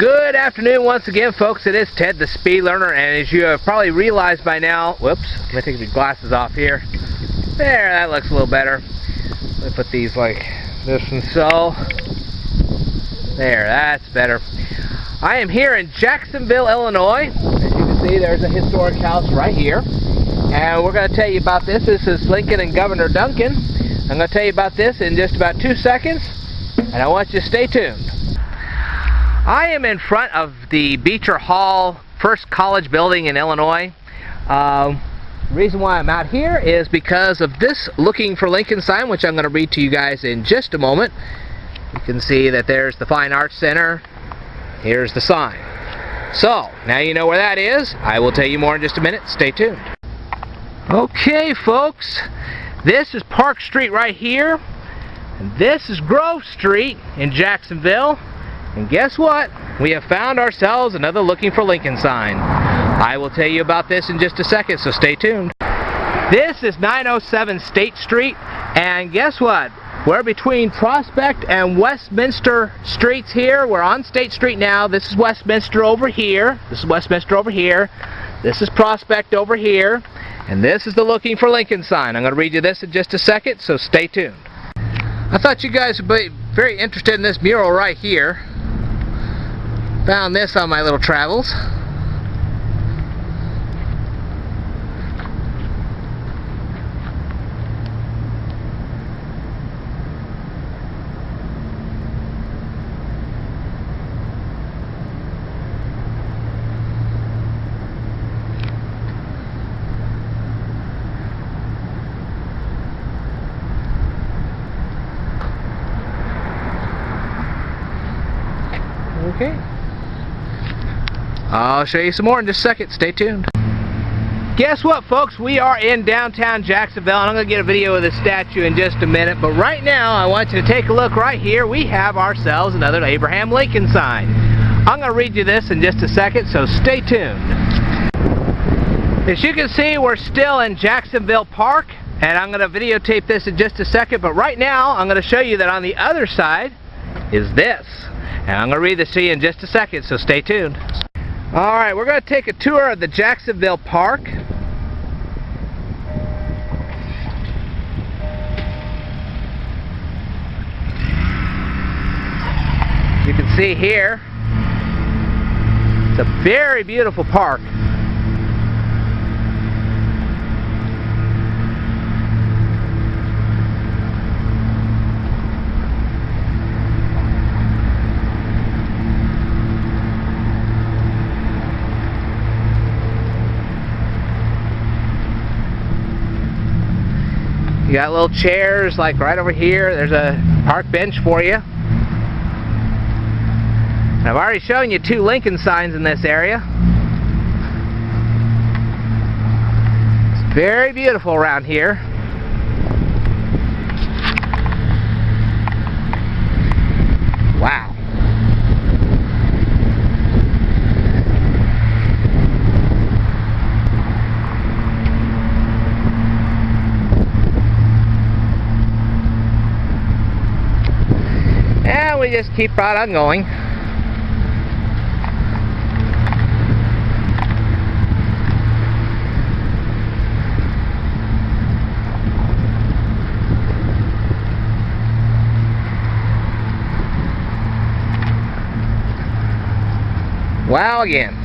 Good afternoon once again, folks. It is Ted the Speed Learner, and as you have probably realized by now, whoops, let me take these glasses off here. There, that looks a little better. Let me put these like this and so. There, that's better. I am here in Jacksonville, Illinois. As you can see, there's a historic house right here. And we're going to tell you about this. This is Lincoln and Governor Duncan. I'm going to tell you about this in just about 2 seconds, and I want you to stay tuned. I am in front of the Beecher Hall First College building in Illinois. The reason why I'm out here is because of this Looking for Lincoln sign, which I'm going to read to you guys in just a moment. You can see that there's the Fine Arts Center. Here's the sign. So, now you know where that is. I will tell you more in just a minute. Stay tuned. Okay, folks. This is Park Street right here. And this is Grove Street in Jacksonville. And guess what? We have found ourselves another Looking for Lincoln sign. I will tell you about this in just a second, so stay tuned. This is 907 State Street, and guess what? We're between Prospect and Westminster Streets here. We're on State Street now. This is Westminster over here. This is Westminster over here. This is Prospect over here. And this is the Looking for Lincoln sign. I'm going to read you this in just a second, so stay tuned. I thought you guys would be very interested in this mural right here. Found this on my little travels. Okay. I'll show you some more in just a second. Stay tuned. Guess what, folks? We are in downtown Jacksonville, and I'm going to get a video of the statue in just a minute. But right now, I want you to take a look right here. We have ourselves another Abraham Lincoln sign. I'm going to read you this in just a second, so stay tuned. As you can see, we're still in Jacksonville Park, and I'm going to videotape this in just a second. But right now, I'm going to show you that on the other side is this. And I'm going to read this to you in just a second, so stay tuned. Alright, we're going to take a tour of the Jacksonville Park. You can see here, it's a very beautiful park. You got little chairs like right over here. There's a park bench for you. And I've already shown you 2 Lincoln signs in this area. It's very beautiful around here. Wow. And we just keep right on going. Wow again.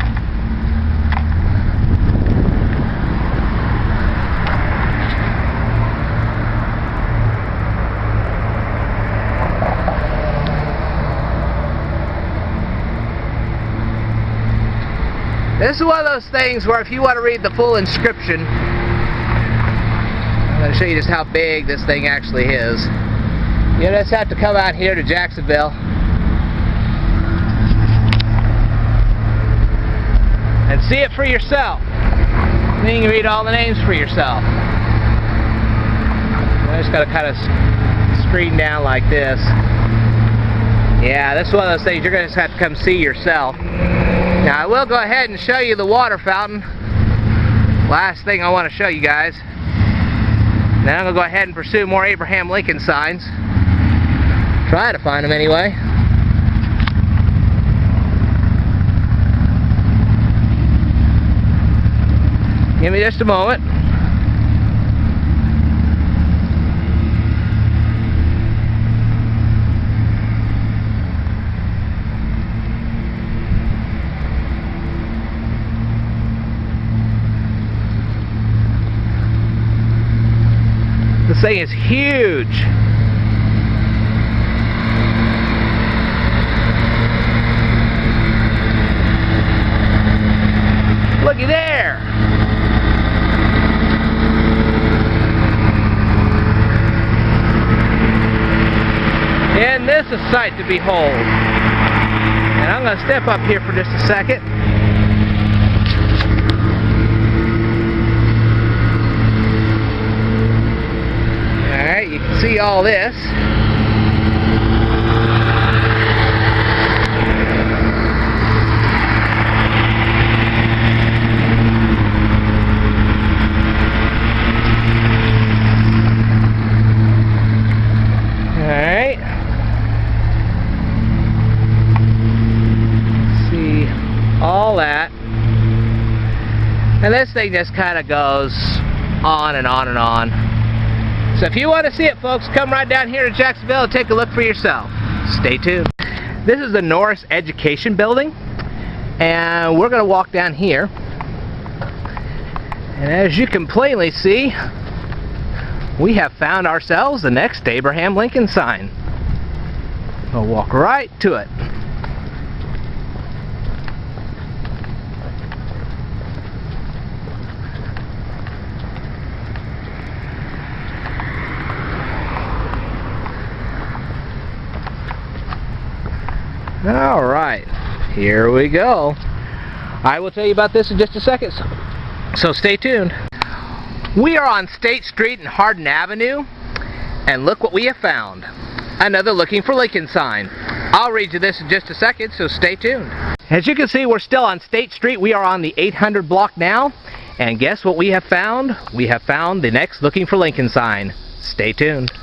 This is one of those things where if you want to read the full inscription, I'm going to show you just how big this thing actually is. You just have to come out here to Jacksonville and see it for yourself. Then you can read all the names for yourself. I just got to kind of screen down like this. Yeah, this is one of those things you're going to just have to come see yourself. Now I will go ahead and show you the water fountain. Last thing I want to show you guys. Then I'm going to go ahead and pursue more Abraham Lincoln signs. Try to find them anyway. Give me just a moment. This thing is huge. Looky there. And this is a sight to behold. And I'm going to step up here for just a second. Alright, you can see all this. Alright. See all that. And this thing just kind of goes on and on and on. So if you want to see it, folks, come right down here to Jacksonville and take a look for yourself. Stay tuned. This is the Norris Education Building, and we're going to walk down here. And as you can plainly see, we have found ourselves the next Abraham Lincoln sign. We'll walk right to it. Alright, here we go. I will tell you about this in just a second, so stay tuned. We are on State Street and Hardin Avenue, and look what we have found. Another Looking for Lincoln sign. I'll read you this in just a second, so stay tuned. As you can see, we're still on State Street. We are on the 800 block now, and guess what we have found? We have found the next Looking for Lincoln sign. Stay tuned.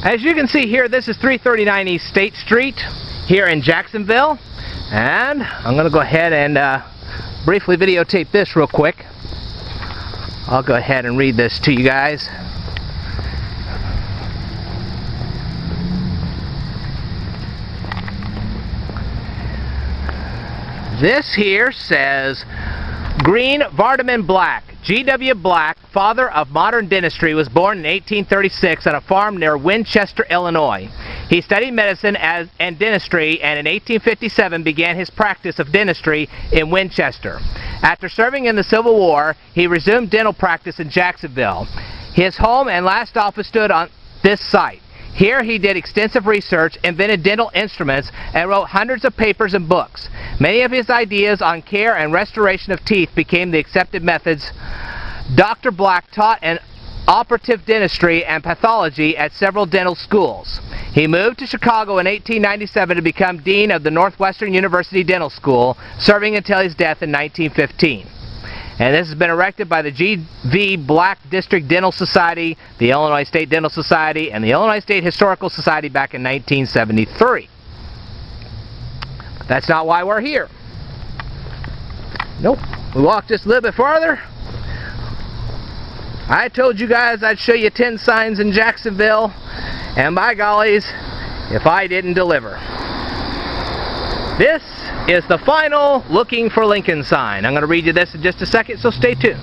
As you can see here, this is 339 East State Street here in Jacksonville, and I'm going to go ahead and briefly videotape this real quick. I'll go ahead and read this to you guys. This here says, Green Vardaman Black, G.W. Black, father of modern dentistry, was born in 1836 on a farm near Winchester, Illinois. He studied medicine and dentistry, and in 1857 began his practice of dentistry in Winchester. After serving in the Civil War, he resumed dental practice in Jacksonville. His home and last office stood on this site. Here he did extensive research, invented dental instruments, and wrote hundreds of papers and books. Many of his ideas on care and restoration of teeth became the accepted methods. Dr. Black taught an operative dentistry and pathology at several dental schools. He moved to Chicago in 1897 to become Dean of the Northwestern University Dental School, serving until his death in 1915. And this has been erected by the G.V. Black District Dental Society, the Illinois State Dental Society, and the Illinois State Historical Society back in 1973. But that's not why we're here. Nope. We walk just a little bit farther. I told you guys I'd show you 10 signs in Jacksonville, and by gollies, if I didn't deliver. This is the final Looking for Lincoln sign. I'm going to read you this in just a second, so stay tuned.